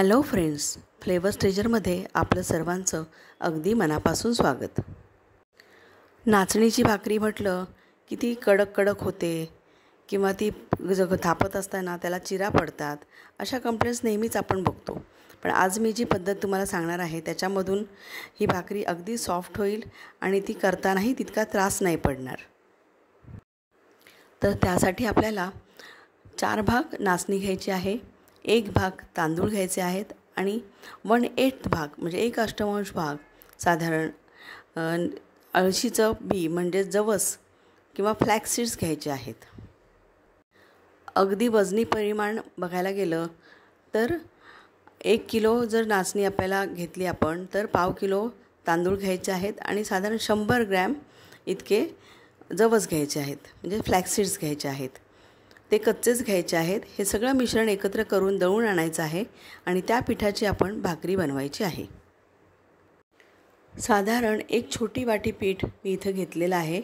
Hello friends, flavours ट्रेजरमध्ये आपलं सर्वांचं अगदी मनापासून स्वागत. नाचणीची भाकरी म्हटलं की ती कडक कडक होते किंवा ती थापत असताना त्याला चिरा पडतात, अशा कंप्लेंट्स नेहमीच आपण बघतो. पण आज मी जी पद्धत तुम्हाला सांगणार आहे त्याच्यामधून ही भाकरी अगदी सॉफ्ट होईल आणि ती करतानाही तितका त्रास नाही पडणार. तर त्यासाठी आपल्याला 4 भाग नाचणी घ्यायची आहे, 1 भाग तांदूळ घ्यायचे आहेत आणि 1/8 भाग म्हणजे 1/8 भाग साधारण अळशीचं बी म्हणजे जवस किंवा फ्लॅक्स सीड्स घ्यायचे आहेत. अगदी वजनी परिमाण बघायला गेलं तर 1 किलो जर नाचणी आपल्याला घेतली आपण तर 1/2 किलो तांदूळ घ्यायचे आहेत आणि साधारण 100 ग्रॅम इतके जवस घ्यायचे आहेत म्हणजे फ्लॅक्स सीड्स घ्यायचे आहेत. ते कच्चेच घ्यायचे आहेत. हे सगळं मिश्रण एकत्र करून दळून आणायचं आहे आणि त्या पिठाची आपण भाकरी बनवायची आहे. साधारण 1 छोटी वाटी पीठ मी इथं घेतलेलं आहे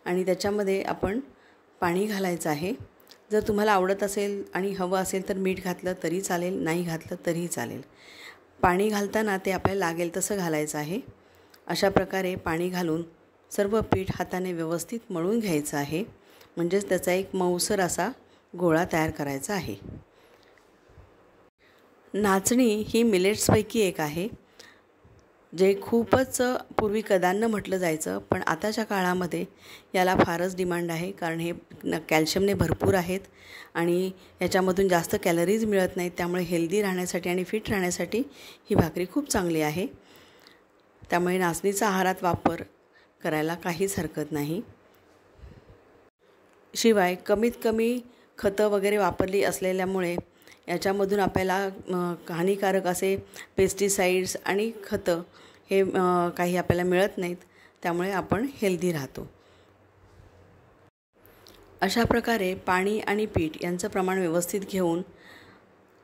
आणि त्याच्यामध्ये आपण पाणी घालायचं आहे. जर तुम्हाला आवडत असेल आणि हवं असेल तर मीठ घातलं तरी चालेल, नाही घातलं तरीही चालेल. पाणी घालताना ते आपल्याला लागेल तसं घालायचं आहे. अशा प्रकारे पाणी घालून सर्व पीठ हाताने व्यवस्थित मळून घ्यायचं आहे. म्हणजेच त्याचा एक मऊसर असा गोळा तयार करायचा आहे. नाचणी ही मिलेट्सपैकी एक आहे जे खूपच पूर्वी कदान्न म्हटलं जायचं, पण आताच्या काळामध्ये याला फारच डिमांड आहे. कारण हे कॅल्शियमने भरपूर आहेत आणि याच्यामधून जास्त कॅलरीज मिळत नाहीत. त्यामुळे हेल्दी राहण्यासाठी आणि फिट राहण्यासाठी ही भाकरी खूप चांगली आहे. त्यामुळे नाचणीचा आहारात वापर करायला काहीच हरकत नाही. शिवाय कमीत कमी खतं वगैरे वापरली असलेल्यामुळे याच्यामधून आपल्याला हानिकारक असे पेस्टिसाइड्स आणि खतं हे काही आपल्याला मिळत नाहीत. त्यामुळे आपण हेल्दी राहतो. अशा प्रकारे पाणी आणि पीठ यांचं प्रमाण व्यवस्थित घेऊन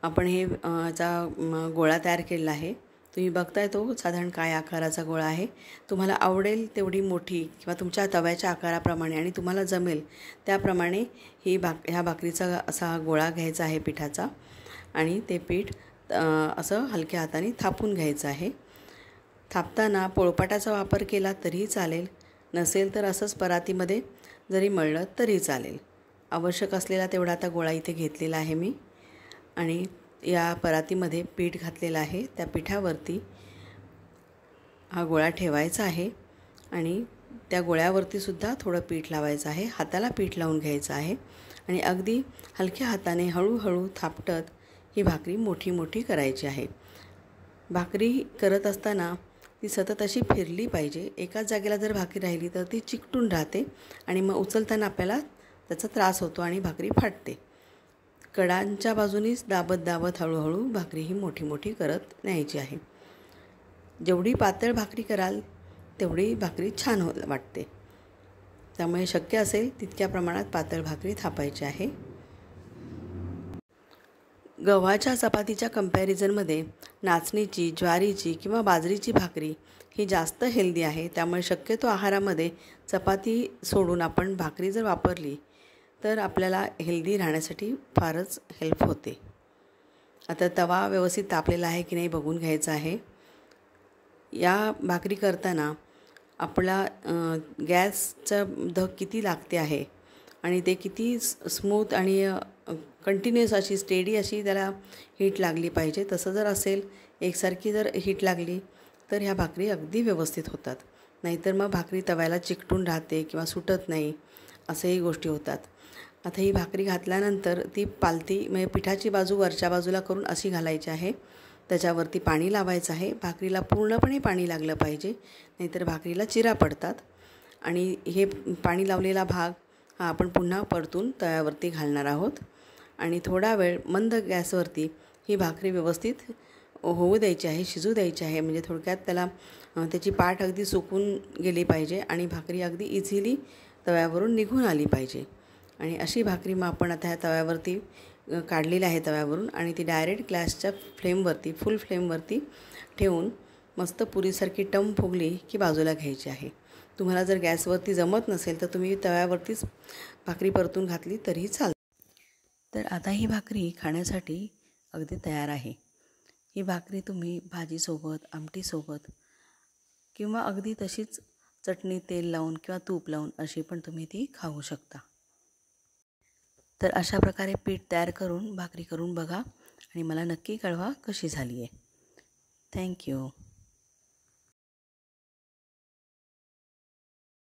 आपण हे याचा गोळा तयार केलेला आहे. तुम्ही बघताय तो साधारण काय आकाराचा गोळा आहे. तुम्हाला आवडेल तेवढी मोठी किंवा तुमच्या तव्याच्या आकाराप्रमाणे आणि तुम्हाला जमेल त्याप्रमाणे ह्या भाकरीचा असा गोळा घ्यायचा आहे पिठाचा आणि ते पीठ असं हलक्या हाताने थापून घ्यायचं आहे. थापताना पोळपाटाचा वापर केला तरीही चालेल, नसेल तर असंच परातीमध्ये जरी मळलं तरी चालेल. आवश्यक असलेला तेवढा आता गोळा इथे घेतलेला आहे मी आणि या परातीमध्ये पीठ घातलेलं आहे. त्या पिठावरती हा गोळा ठेवायचा आहे आणि त्या गोळ्यावरती सुद्धा थोडं पीठ लावायचं आहे. हाताला पीठ लावून घ्यायचं आहे आणि अगदी हलक्या हाताने हळूहळू थापटत ही भाकरी मोठी मोठी करायची आहे. भाकरी करत असताना ती सतत अशी फिरली पाहिजे. एकाच जागेला जर भाकरी राहिली तर ती चिकटून राहते आणि मग उचलताना आपल्याला त्याचा त्रास होतो आणि भाकरी फाटते. कडांच्या बाजूनीच दाबत दाबत हळूहळू भाकरी ही मोठी मोठी करत न्यायची आहे. जेवढी पातळ भाकरी कराल तेवढी भाकरी छान वाटते. त्यामुळे शक्य असेल तितक्या प्रमाणात पातळ भाकरी थापायची आहे. गव्हाच्या चपातीच्या कंपॅरिझनमध्ये नाचणीची, ज्वारीची किंवा बाजरीची भाकरी ही जास्त हेल्दी आहे. त्यामुळे शक्यतो आहारामध्ये चपाती सोडून आपण भाकरी जर वापरली तर आपल्याला हेल्दी राहण्यासाठी फारच हेल्प होते. आता तवा व्यवस्थित तापलेला आहे की नाही बघून घ्यायचा आहे. या भाकरी करताना आपला गॅसचं धग किती लागते आहे आणि ते किती स्मूथ आणि कंटिन्युअस अशी स्टेडी अशी त्याला हीट लागली पाहिजे. तसं जर असेल, एकसारखी जर हीट लागली तर ह्या भाकरी अगदी व्यवस्थित होतात. नाहीतर मग भाकरी तव्याला चिकटून राहते किंवा सुटत नाही, असेही गोष्टी होतात. आता ही भाकरी घातल्यानंतर ती पालती म्हणजे पिठाची बाजू वरच्या बाजूला करून अशी घालायची आहे. त्याच्यावरती पाणी लावायचं आहे. भाकरीला पूर्णपणे पाणी लागलं पाहिजे, नाहीतर भाकरीला चिरा पडतात. आणि हे पाणी लावलेला भाग हा आपण पुन्हा परतून तव्यावरती घालणार आहोत आणि थोडा वेळ मंद गॅसवरती ही भाकरी व्यवस्थित होऊ द्यायची आहे, शिजू द्यायची आहे. म्हणजे थोडक्यात त्याला त्याची पाट अगदी सुकून गेली पाहिजे आणि भाकरी अगदी इझिली तव्यावरून निघून आली पाहिजे. आणि अशी भाकरी मग आपण आता ह्या तव्यावरती काढलेली आहे तव्यावरून आणि ती डायरेक्ट गॅसच्या फ्लेमवरती फुल फ्लेमवरती ठेवून मस्त पुरीसारखी टम फुगली की बाजूला घ्यायची आहे. तुम्हाला जर गॅसवरती जमत नसेल तर तुम्ही तव्यावरतीच भाकरी परतून घातली तरीही चालते. तर आता ही भाकरी खाण्यासाठी अगदी तयार आहे. ही भाकरी तुम्ही भाजीसोबत, आमटीसोबत किंवा अगदी तशीच चटणी, तेल लावून किंवा तूप लावून अशी पण तुम्ही ती खाऊ शकता. तर अशा प्रकारे पीठ तयार करून भाकरी करून बघा आणि मला नक्की कळवा कशी झाली आहे. थँक्यू.